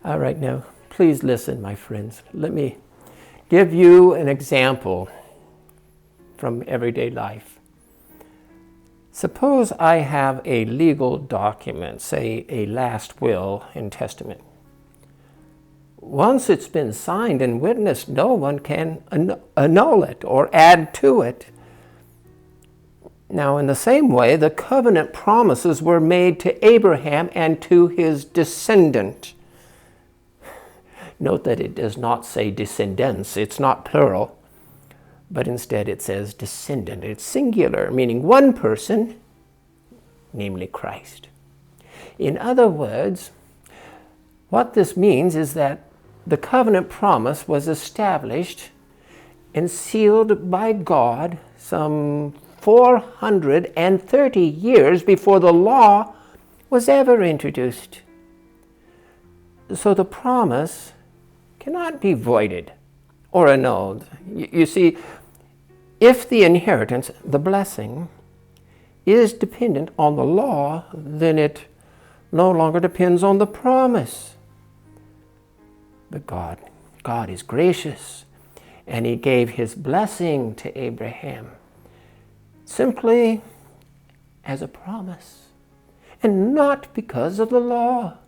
All right, now, please listen, my friends. Let me give you an example from everyday life. Suppose I have a legal document, say a last will and testament. Once it's been signed and witnessed, no one can annul it or add to it. Now, in the same way, the covenant promises were made to Abraham and to his descendant. Note that it does not say descendants. It's not plural, but instead it says descendant. It's singular, meaning one person, namely Christ. In other words, what this means is that the covenant promise was established and sealed by God some 430 years before the law was ever introduced. So the promise cannot be voided or annulled. You see, if the inheritance, the blessing, is dependent on the law, then it no longer depends on the promise. But God is gracious, and he gave his blessing to Abraham simply as a promise, and not because of the law.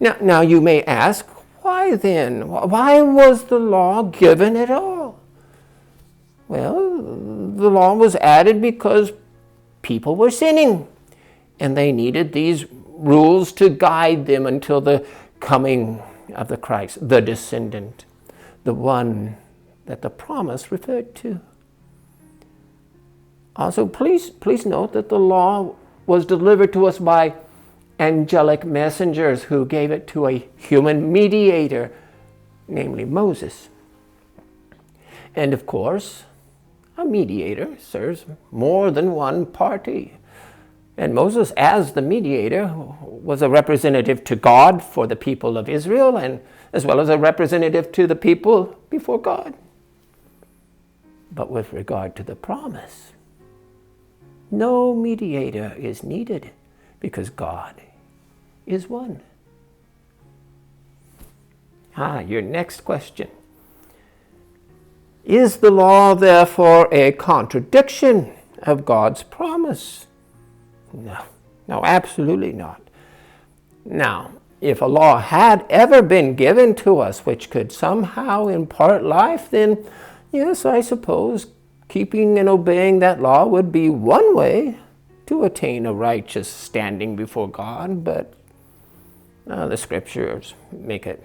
Now you may ask, why then? Why was the law given at all? Well, the law was added because people were sinning, and they needed these rules to guide them until the coming of the Christ, the descendant, the one that the promise referred to. Also, please note that the law was delivered to us by angelic messengers who gave it to a human mediator, namely Moses. And of course, a mediator serves more than one party. And Moses, as the mediator, was a representative to God for the people of Israel, and as well as a representative to the people before God. But with regard to the promise, no mediator is needed because God is one. Your next question. Is the law therefore a contradiction of God's promise? No, absolutely not. Now, if a law had ever been given to us which could somehow impart life, then yes, I suppose keeping and obeying that law would be one way to attain a righteous standing before God, but the scriptures make it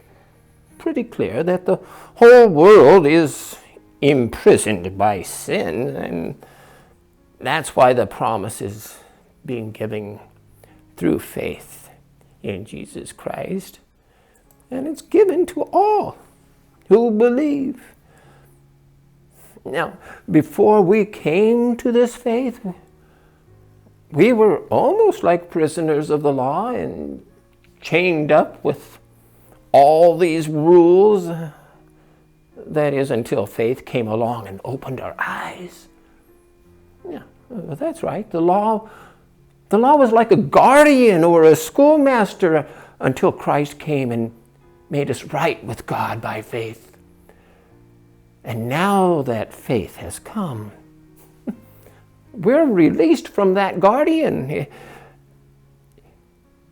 pretty clear that the whole world is imprisoned by sin, and that's why the promise is being given through faith in Jesus Christ, and it's given to all who believe. Now, before we came to this faith, we were almost like prisoners of the law and chained up with all these rules. That is, until faith came along and opened our eyes. Yeah, that's right. The law was like a guardian or a schoolmaster until Christ came and made us right with God by faith. And now that faith has come, we're released from that guardian.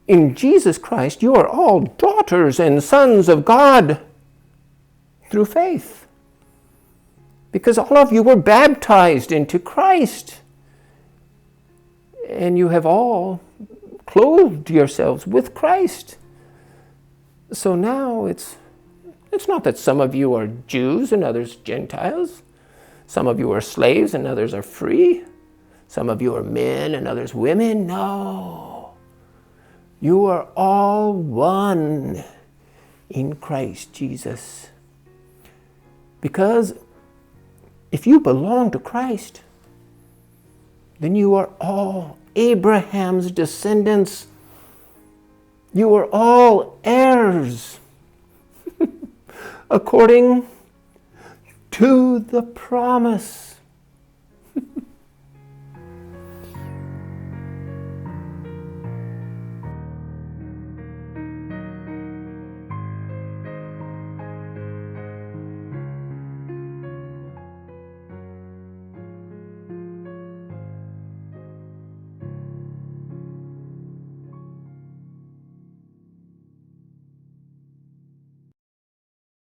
In Jesus Christ, you are all daughters and sons of God through faith, because all of you were baptized into Christ, and you have all clothed yourselves with Christ. So now it's not that some of you are Jews and others Gentiles. Some of you are slaves and others are free. Some of you are men and others women. No. You are all one in Christ Jesus. Because if you belong to Christ, then you are all Abraham's descendants. You are all heirs according to the promise.